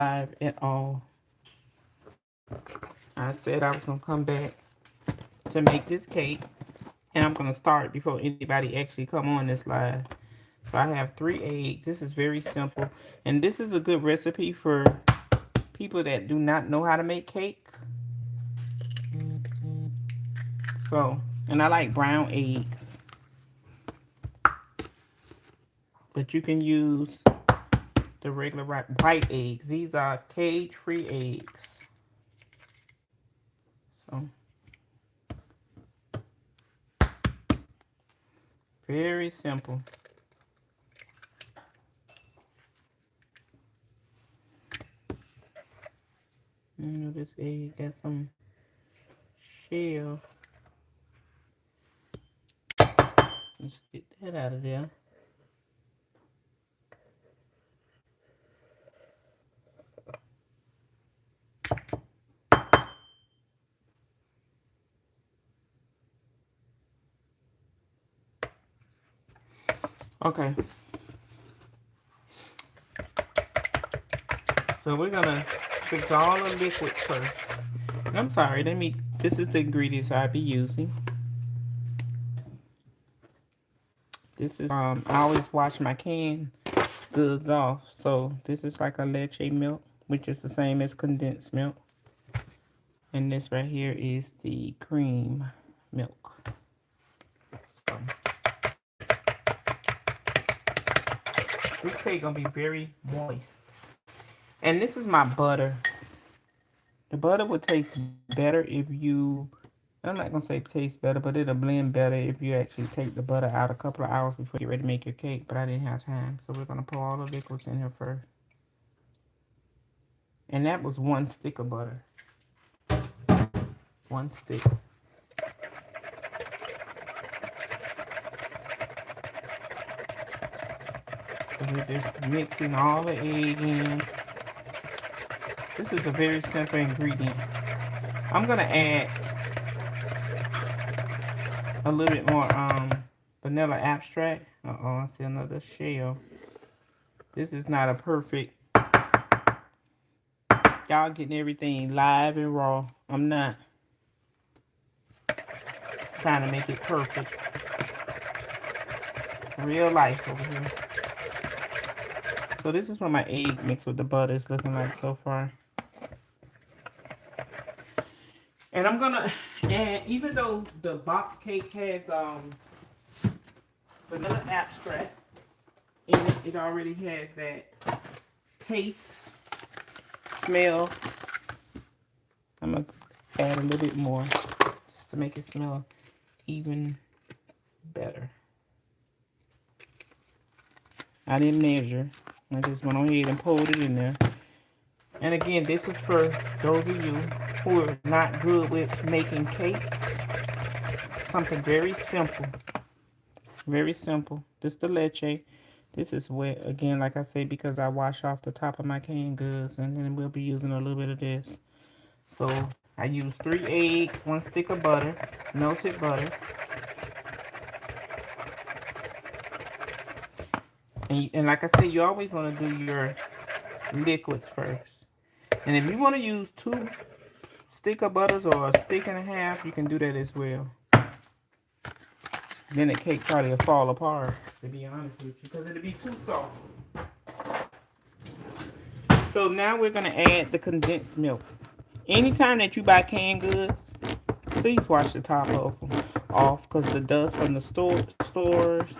at all. I said I was going to come back to make this cake. And I'm going to start before anybody actually come on this live. So I have 3 eggs. This is very simple. And this is a good recipe for people that do not know how to make cake. So, and I like brown eggs. But you can use the regular white eggs. These are cage-free eggs. So, very simple. You know, this egg got some shell. Let's get that out of there. Okay. So we're gonna fix all the liquids first. And I'm sorry, this is the ingredients I'll be using. This is, I always wash my canned goods off. So this is like a leche milk, which is the same as condensed milk. And this right here is the cream milk. So this cake gonna be very moist. And this is my butter. The butter would taste better if you, I'm not going to say taste better, but it'll blend better if you actually take the butter out a couple of hours before you get ready to make your cake. But I didn't have time. So we're going to pour all the liquids in here first. And that was 1 stick of butter. 1 stick. So we're just mixing all the egg in. This is a very simple ingredient. I'm going to add a little bit more vanilla extract. I see another shell. This is not a perfect. Y'all getting everything live and raw. I'm not trying to make it perfect. Real life over here. So this is what my egg mixed with the butter is looking like so far. And I'm gonna add, even though the box cake has vanilla extract in it, it already has that taste, smell. I'm gonna add a little bit more just to make it smell even better. I didn't measure. I just went on ahead and poured it in there. And again, this is for those of you who are not good with making cakes. Something very simple. Very simple. This is the leche. This is wet, again, like I say, because I wash off the top of my canned goods. And then we'll be using a little bit of this. So I use 3 eggs, 1 stick of butter, melted butter. And like I said, you always want to do your liquids first. And if you want to use 2 stick of butters or a stick and a half, you can do that as well. Then the cake probably will fall apart, to be honest with you, because it'll be too soft. So now we're going to add the condensed milk. Anytime that you buy canned goods, please wash the top of them off, because the dust from the stores,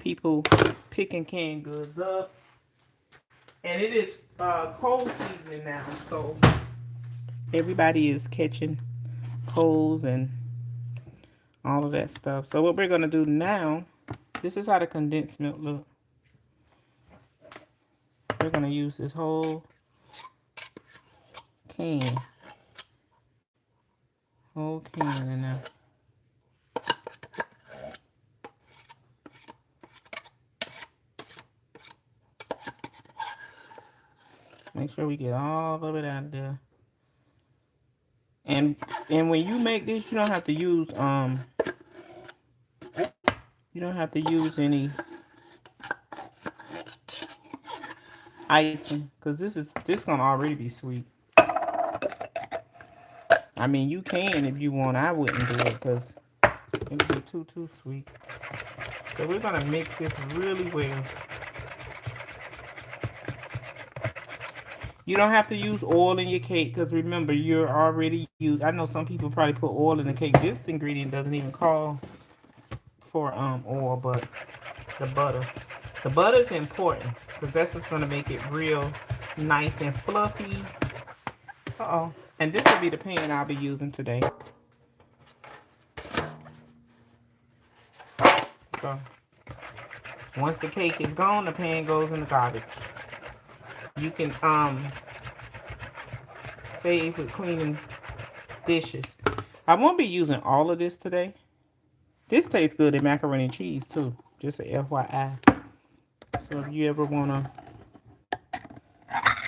people picking canned goods up. And it is cold season now, so everybody is catching colds and all of that stuff. So what we're going to do now, this is how the condensed milk look. We're going to use this whole can. Whole can in there. Make sure we get all of it out there. And when you make this, you don't have to use any. icing, because this gonna already be sweet. I mean, you can if you want. I wouldn't do it because it would be too sweet. So we're gonna mix this really well. You don't have to use oil in your cake because remember, you're already used. I know some people probably put oil in the cake. This ingredient doesn't even call for oil, but the butter. The butter is important because that's what's gonna make it real nice and fluffy. Uh-oh. And this will be the pan I'll be using today. So once the cake is gone, the pan goes in the garbage. You can save with cleaning dishes. I won't be using all of this today. This tastes good in macaroni and cheese too. Just a FYI. So if you ever wanna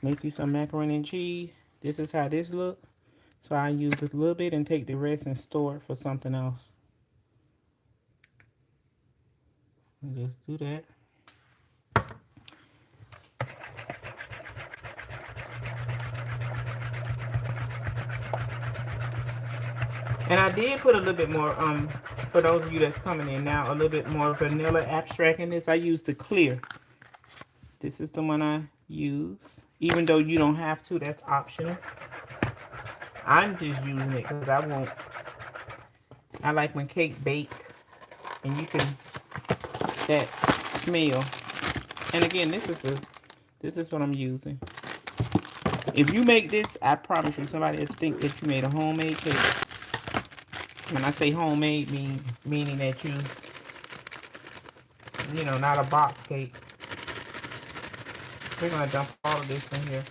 make you some macaroni and cheese, this is how this looks. So I use a little bit and take the rest and store it for something else. And just do that. And I did put a little bit more, for those of you that's coming in now, a little bit more vanilla extract in this. I used the clear. This is the one I use. Even though you don't have to, that's optional. I'm just using it because I like when cake bake and you can, that smell. And again, this is what I'm using. If you make this, I promise you, somebody will think that you made a homemade cake. When I say homemade, meaning that you know, not a box cake. We're gonna dump all of this in here,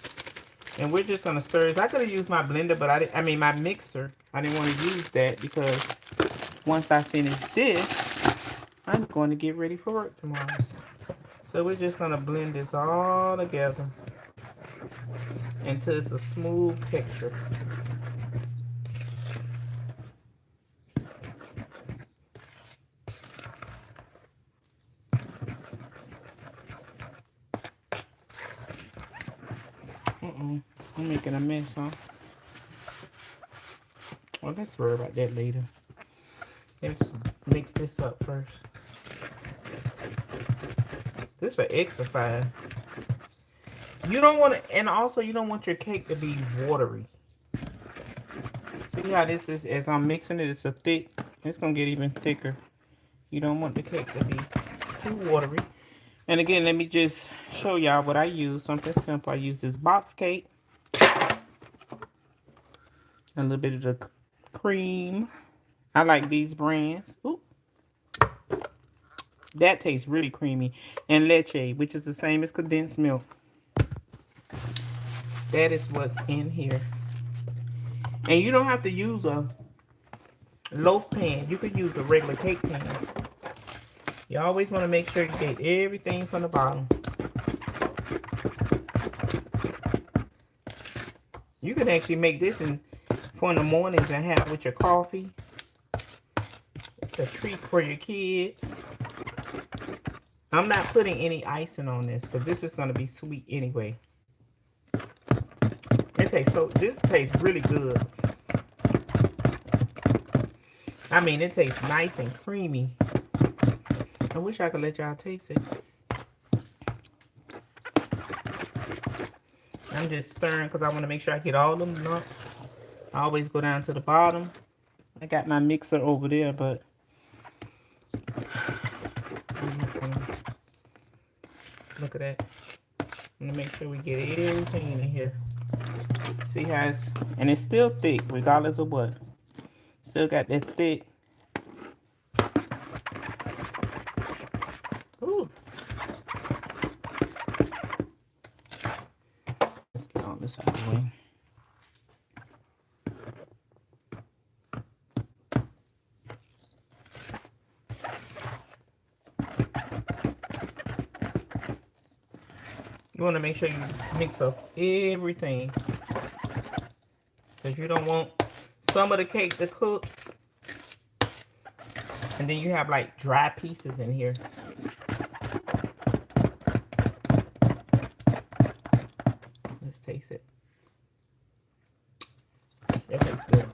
and we're just gonna stir it. I could have used my blender, but I mean my mixer. I didn't want to use that because once I finish this, I'm going to get ready for work tomorrow. So we're just gonna blend this all together until it's a smooth texture. I'm making a mess, huh? Well, let's worry about that later. Let's mix this up first. This is an exercise. You don't want to, and also you don't want your cake to be watery. See how this is, as I'm mixing it, it's a thick, it's going to get even thicker. You don't want the cake to be too watery. And again, let me just show y'all what I use. Something simple. I use this box cake. A little bit of the cream. I like these brands. Ooh. That tastes really creamy. And leche, which is the same as condensed milk. That is what's in here. And you don't have to use a loaf pan. You could use a regular cake pan. You always want to make sure you get everything from the bottom. You can actually make this for in the mornings and have with your coffee. It's a treat for your kids. I'm not putting any icing on this because this is going to be sweet anyway. This tastes really good. I mean, it tastes nice and creamy. I wish I could let y'all taste it. I'm just stirring because I want to make sure I get all them lumps. I always go down to the bottom. I got my mixer over there, but look at that. I'm going to make sure we get everything in here. See how and it's still thick regardless of what. Still got that thick. Ooh. Let's get all this out of the way. You want to make sure you mix up everything. Because you don't want some of the cake to cook. And then you have like dry pieces in here. That tastes good.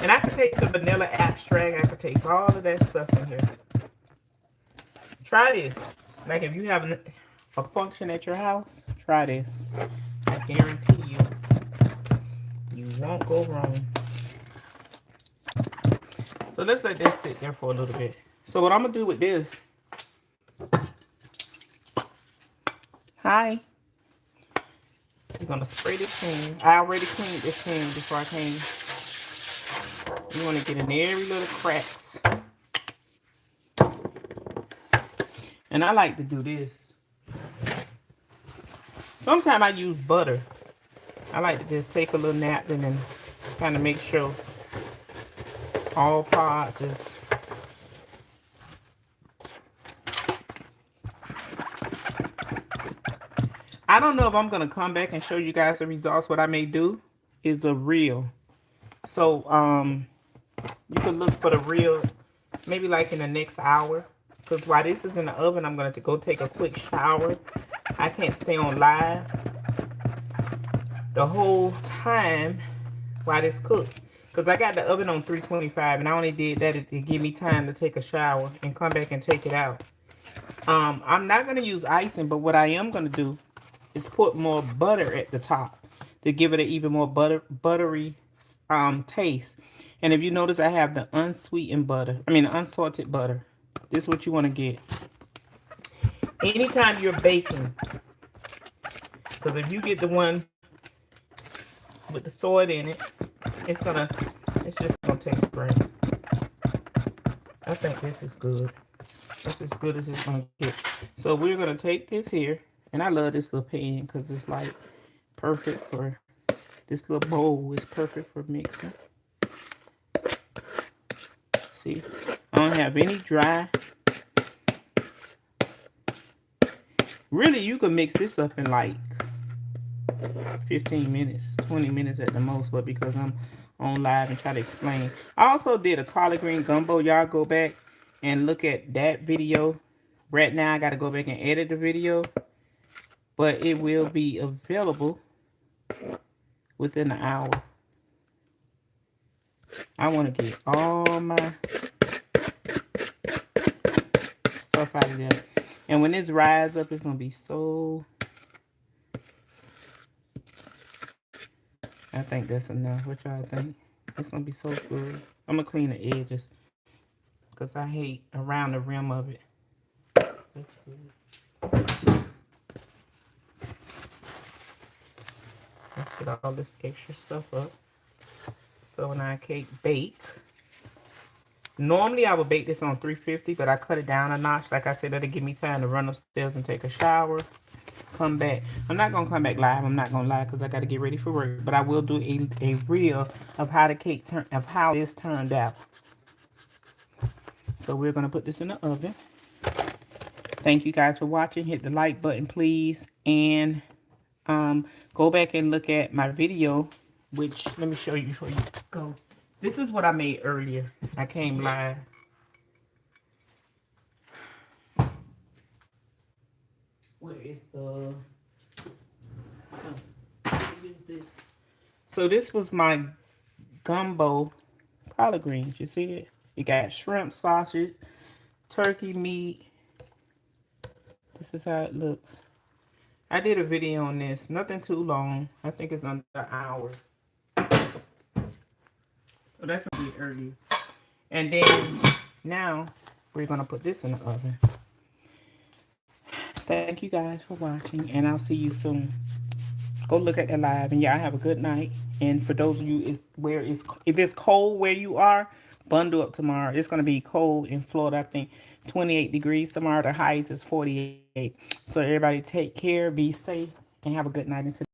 And I could take some vanilla abstract. I could taste all of that stuff in here. Try this. Like if you have a function at your house, try this. I guarantee you, you won't go wrong. So let's let this sit there for a little bit. So what I'm gonna do with this, hi, you're gonna spray this pan. I already cleaned this pan before I came. You wanna get in every little cracks. And I like to do this. Sometimes I use butter. I like to just take a little napkin and kind of make sure all parts is I don't know if I'm gonna come back and show you guys the results. What I may do is a reel. So you can look for the reel maybe like in the next hour. Because while this is in the oven, I'm gonna go take a quick shower. I can't stay on live the whole time while this cooks. Because I got the oven on 325 and I only did that to give me time to take a shower and come back and take it out. I'm not going to use icing, but what I am going to do is put more butter at the top to give it an even more buttery taste. And if you notice, I have the unsweetened butter. I mean, unsalted butter. This is what you want to get. Anytime you're baking, because if you get the one with the soy in it, it's just gonna taste great. I think this is good. That's as good as it's gonna get. So we're gonna take this here, and I love this little pan because it's like perfect for this little bowl. Is perfect for mixing. See, I don't have any dry. Really, you can mix this up in like 15 minutes, 20 minutes at the most, but because I'm on live and try to explain. I also did a collard green gumbo. Y'all go back and look at that video. Right now, I got to go back and edit the video, but it will be available within an hour. I want to get all my stuff out of there. And when this rise up, it's going to be so... I think that's enough. What y'all think? It's going to be so good. I'm going to clean the edges because I hate around the rim of it. That's good. Let's get all this extra stuff up. So when I bake, normally I would bake this on 350, but I cut it down a notch. Like I said, that'll give me time to run upstairs and take a shower. Come back. I'm not gonna come back live. I'm not gonna lie because I got to get ready for work. But I will do a reel of how how this turned out. So we're gonna put this in the oven. Thank you guys for watching. Hit the like button, please, and go back and look at my video. Which let me show you before you go. This is what I made earlier. I came live. Where is the... use this. So this was my gumbo collard greens. You see it? You got shrimp, sausage, turkey meat. This is how it looks. I did a video on this. Nothing too long. I think it's under an hour. So that's what we did earlier. And then now we're going to put this in the oven. Thank you guys for watching, and I'll see you soon. Go look at the live, and y'all have a good night. And for those of you if it's cold where you are, bundle up tomorrow. It's going to be cold in Florida. I think 28 degrees tomorrow. The highest is 48. So everybody take care, be safe, and have a good night.